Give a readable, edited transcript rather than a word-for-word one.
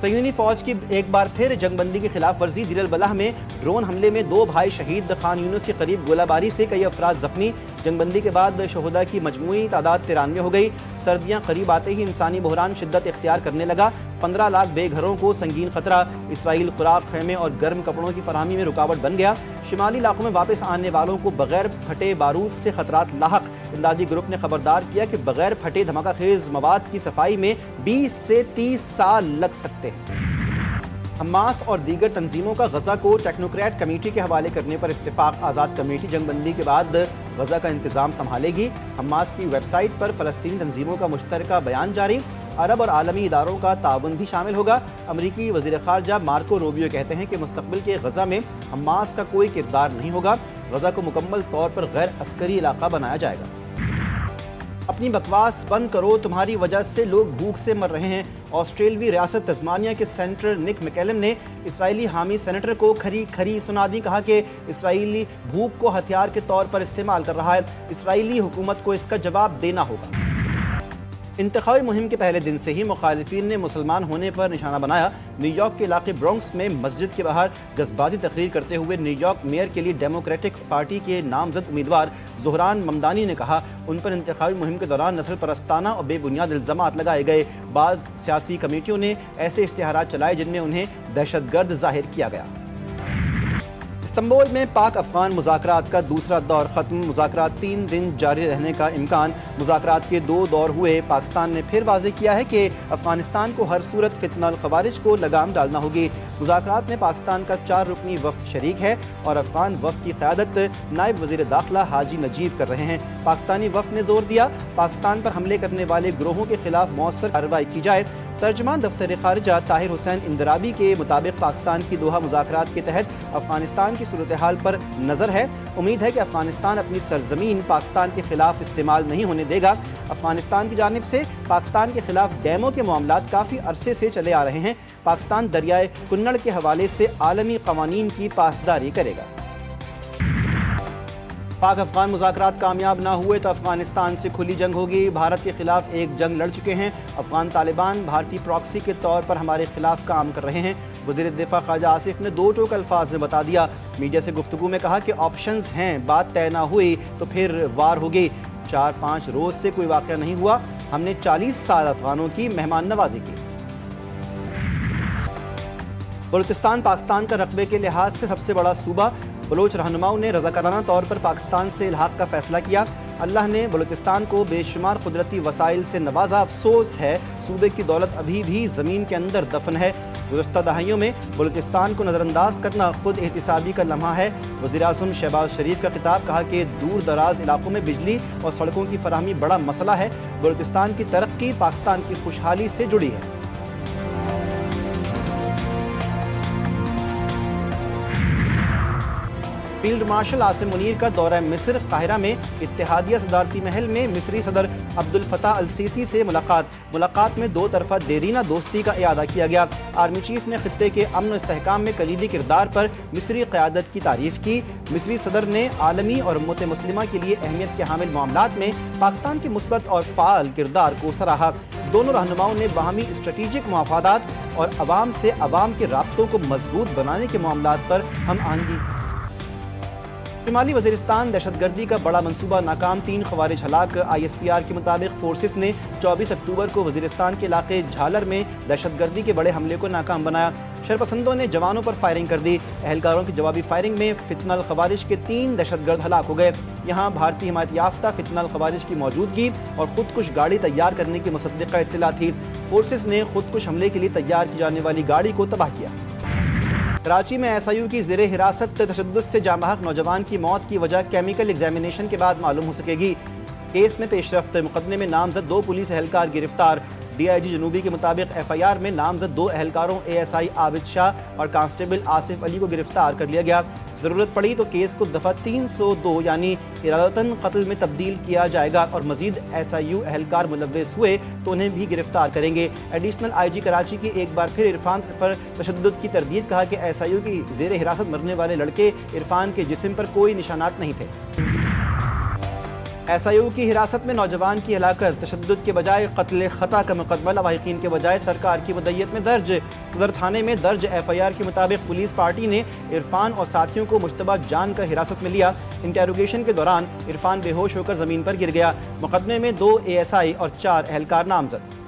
صہیونی فوج کی ایک بار پھر جنگ بندی کی خلاف ورزی۔ دیر البلح میں ڈرون حملے میں 2 بھائی شہید، خان یونس کے قریب گولہ باری سے کئی افراد زخمی۔ جنگ بندی کے بعد شہداء کی مجموعی تعداد 93 ہو گئی۔ سردیاں قریب آتے ہی انسانی بحران شدت اختیار کرنے لگا۔ 15 لاکھ بے گھروں کو سنگین خطرہ۔ اسرائیل خوراک، خیمے اور گرم کپڑوں کی فراہمی میں رکاوٹ بن گیا۔ شمالی علاقوں میں واپس آنے والوں کو بغیر پھٹے بارود سے خطرات لاحق۔ امدادی گروپ نے خبردار کیا کہ بغیر پھٹے دھماکہ خیز مواد کی صفائی میں 20 سے 30 سال لگ سکتے ہیں۔ حماس اور دیگر تنظیموں کا غزہ کو ٹیکنوکریٹ کمیٹی کے حوالے کرنے پر اتفاق۔ آزاد کمیٹی جنگ بندی کے بعد غزہ کا انتظام سنبھالے گی۔ حماس کی ویب سائٹ پر فلسطینی تنظیموں کا مشترکہ بیان جاری۔ عرب اور عالمی اداروں کا تعاون بھی شامل ہوگا۔ امریکی وزیر خارجہ مارکو روبیو کہتے ہیں کہ مستقبل کے غزہ میں حماس کا کوئی کردار نہیں ہوگا۔ غزہ کو مکمل طور پر غیر عسکری علاقہ بنایا جائے گا۔ اپنی بکواس بند کرو، تمہاری وجہ سے لوگ بھوک سے مر رہے ہیں۔ آسٹریلوی ریاست تسمانیہ کے سینیٹر نک میکیلم نے اسرائیلی حامی سینیٹر کو کھری سنا دی۔ کہا کہ اسرائیلی بھوک کو ہتھیار کے طور پر استعمال کر رہا ہے۔ اسرائیلی حکومت کو اس کا جواب دینا ہوگا۔ انتخابی مہم کے پہلے دن سے ہی مخالفین نے مسلمان ہونے پر نشانہ بنایا۔ نیو یارک کے علاقے برونکس میں مسجد کے باہر جذباتی تقریر کرتے ہوئے نیو یارک میئر کے لیے ڈیموکریٹک پارٹی کے نامزد امیدوار زہران ممدانی نے کہا ان پر انتخابی مہم کے دوران نسل پرستانہ اور بے بنیاد الزامات لگائے گئے۔ بعض سیاسی کمیٹیوں نے ایسے اشتہارات چلائے جن میں انہیں دہشت گرد ظاہر کیا گیا۔ استنبول میں پاک افغان مذاکرات کا دوسرا دور ختم۔ مذاکرات 3 دن جاری رہنے کا امکان۔ مذاکرات کے 2 دور ہوئے۔ پاکستان نے پھر واضح کیا ہے کہ افغانستان کو ہر صورت فتنہ الخوارج کو لگام ڈالنا ہوگی۔ مذاکرات میں پاکستان کا 4 رکنی وفد شریک ہے اور افغان وفد کی قیادت نائب وزیر داخلہ حاجی نجیب کر رہے ہیں۔ پاکستانی وفد نے زور دیا پاکستان پر حملے کرنے والے گروہوں کے خلاف مؤثر کارروائی کی جائے۔ ترجمان دفتر خارجہ طاہر حسین اندرابی کے مطابق پاکستان کی دوحہ مذاکرات کے تحت افغانستان کی صورتحال پر نظر ہے۔ امید ہے کہ افغانستان اپنی سرزمین پاکستان کے خلاف استعمال نہیں ہونے دے گا۔ افغانستان کی جانب سے پاکستان کے خلاف ڈیموں کے معاملات کافی عرصے سے چلے آ رہے ہیں۔ پاکستان دریائے کنڑ کے حوالے سے عالمی قوانین کی پاسداری کرے گا۔ پاک افغان مذاکرات کامیاب نہ ہوئے تو افغانستان سے کھلی جنگ ہوگی۔ بھارت کے خلاف ایک جنگ لڑ چکے ہیں۔ افغان طالبان بھارتی پراکسی کے طور پر ہمارے خلاف کام کر رہے ہیں۔ وزیر دفاع خواجہ آصف نے 2 ٹوک الفاظ میں بتا دیا۔ میڈیا سے گفتگو میں کہا کہ آپشنز ہیں، بات طے نہ ہوئی تو پھر وار ہوگی۔ 4-5 روز سے کوئی واقعہ نہیں ہوا۔ ہم نے 40 سال افغانوں کی مہمان نوازی کی۔ بلوچستان پاکستان کا رقبے کے لحاظ سے سب سے بڑا صوبہ۔ بلوچ رہنماؤں نے رضاکارانہ طور پر پاکستان سے الحاق کا فیصلہ کیا۔ اللہ نے بلوچستان کو بے شمار قدرتی وسائل سے نوازا۔ افسوس ہے صوبے کی دولت ابھی بھی زمین کے اندر دفن ہے۔ گزشتہ دہائیوں میں بلوچستان کو نظر انداز کرنا خود احتسابی کا لمحہ ہے۔ وزیراعظم شہباز شریف کا خطاب، کہا کہ دور دراز علاقوں میں بجلی اور سڑکوں کی فراہمی بڑا مسئلہ ہے۔ بلوچستان کی ترقی پاکستان کی خوشحالی سے جڑی ہے۔ فیلڈ مارشل عاصم منیر کا دورہ مصر۔ قاہرہ میں اتحادیہ صدارتی محل میں مصری صدر عبد الفتاح السیسی سے ملاقات میں 2 طرفہ دیرینہ دوستی کا اعادہ کیا گیا۔ آرمی چیف نے خطے کے امن و استحکام میں کلیدی کردار پر مصری قیادت کی تعریف کی۔ مصری صدر نے عالمی اور امت مسلمہ کے لیے اہمیت کے حامل معاملات میں پاکستان کے مثبت اور فعال کردار کو سراہا۔ دونوں رہنماؤں نے باہمی اسٹریٹجک مفادات اور عوام سے عوام کے رابطوں کو مضبوط بنانے کے معاملات پر ہم آہنگی۔ شمالی وزیرستان دہشت گردی کا بڑا منصوبہ ناکام، 3 خوارج ہلاک۔ ISPR کے مطابق فورسز نے 24 اکتوبر کو وزیرستان کے علاقے جھالر میں دہشت گردی کے بڑے حملے کو ناکام بنایا۔ شرپسندوں نے جوانوں پر فائرنگ کر دی۔ اہلکاروں کی جوابی فائرنگ میں فتنہ الخوارج کے 3 دہشت گرد ہلاک ہو گئے۔ یہاں بھارتی حمایت یافتہ فتنہ الخوارج کی موجودگی اور خودکش گاڑی تیار کرنے کی مصدقہ اطلاع تھی۔ فورسز نے خودکش حملے کے لیے تیار کی جانے والی گاڑی کو تباہ کیا۔ کراچی میں SIU کی زیر حراست تشدد سے جاں بحق نوجوان کی موت کی وجہ کیمیکل ایگزامینیشن کے بعد معلوم ہو سکے گی۔ کیس میں پیش رفت، مقدمے میں نامزد 2 پولیس اہلکار گرفتار۔ DIG جنوبی کے مطابق FIR میں نامزد 2 اہلکاروں ASI عابد شاہ اور کانسٹیبل آصف علی کو گرفتار کر لیا گیا۔ ضرورت پڑی تو کیس کو دفعہ 302 یعنی ارادتاً قتل میں تبدیل کیا جائے گا اور مزید SIU اہلکار ملوث ہوئے تو انہیں بھی گرفتار کریں گے۔ ایڈیشنل IG کراچی کی ایک بار پھر عرفان پر تشدد کی تردید، کہا کہ SIU کی زیر حراست مرنے والے لڑکے عرفان کے جسم پر کوئی نشانات نہیں تھے۔ SIO کی حراست میں نوجوان کی ہلاکت، تشدد کے بجائے قتل خطا کا مقدمہ لواحقین کے بجائے سرکار کی مدیت میں درج۔ صدر تھانے میں درج FIR کے مطابق پولیس پارٹی نے عرفان اور ساتھیوں کو مشتبہ جان کر حراست میں لیا۔ انٹیروگیشن کے دوران عرفان بے ہوش ہو کر زمین پر گر گیا۔ مقدمے میں 2 ASI اور 4 اہلکار نامزد۔